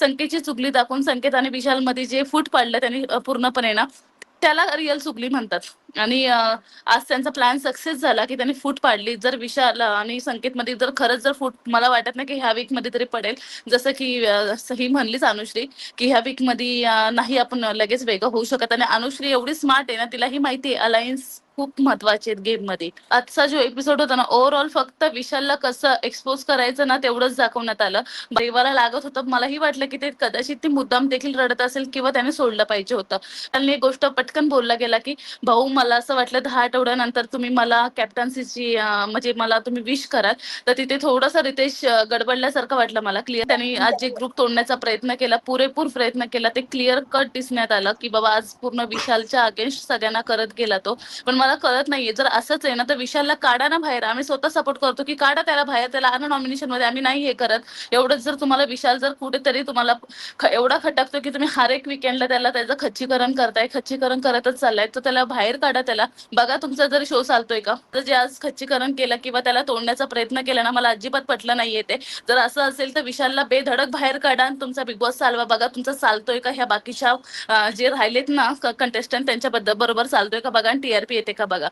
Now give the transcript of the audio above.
संकेतची चुगली दाखवून संकेत आणि विशालमध्ये जे फूट पाडलं त्यांनी पूर्णपणे ना, त्याला रिअल चुगली म्हणतात. आणि आज त्यांचा प्लॅन सक्सेस झाला की त्यांनी फूट पाडली. जर विशाल आणि संकेतमध्ये जर खरंच जर फूट मला वाटत नाही की ह्या वीकमध्ये तरी पडेल. जसं की ही म्हणलीच अनुश्री की ह्या वीकमध्ये नाही आपण लगेच वेगळं होऊ शकत. आणि अनुश्री एवढी स्मार्ट आहे ना, तिलाही माहिती आहे अलायन्स खूप महत्वाचे आहेत गेम मध्ये. आजचा जो एपिसोड होता ना, ओव्हरऑल फक्त विशालला कसं एक्सपोज करायचं ना तेवढंच दाखवण्यात आलं. देवाला लागत होतं. मलाही वाटलं की ते कदाचित ती मुद्दाम देखील रडत असेल किंवा त्याने सोडलं पाहिजे होतं. त्यांनी एक गोष्ट पटकन बोलला गेला की भाऊ मला असं वाटलं 10 आठवड्यानंतर तुम्ही मला कॅप्टन्सीची म्हणजे मला तुम्ही विश कराल. तर तिथे थोडंसं रितेश गडबडल्यासारखं वाटलं मला. क्लिअर त्यांनी आज जे ग्रुप तोडण्याचा प्रयत्न केला, पुरेपूर प्रयत्न केला, ते क्लिअर कट दिसण्यात आलं की बाबा आज पूर्ण विशालच्या अगेन्स्ट सगळ्यांना करत गेला तो. पण मला कळत नाहीये जर असंच आहे ना तर विशालला काढा ना बाहेर. आम्ही स्वतः सपोर्ट करतो की काढा त्याला बाहेर, त्याला आणा नॉमिनेशन मध्ये. आम्ही नाही हे करत. एवढंच जर तुम्हाला विशाल जर कुठेतरी तुम्हाला एवढा खटकतो की तुम्ही हर एक विकेंडला त्याला त्याचं खच्चीकरण करताय, खच्चीकरण करतच चाललाय, तर त्याला बाहेर काढा. त्याला बघा तुमचा जर शो चालतोय का. तर जे आज खच्चीकरण केलं किंवा त्याला तोडण्याचा प्रयत्न केला ना, मला अजिबात पटलं नाहीये ते. जर असं असेल तर विशालला बेधडक बाहेर काढा आणि तुमचा बिग बॉस चालवा. बघा तुमचा चालतोय का, ह्या बाकीच्या जे राहिलेत ना कंटेस्टंट त्यांच्याबद्दल बरोबर चालतोय का बघा आणि टीआरपी येते का बघा.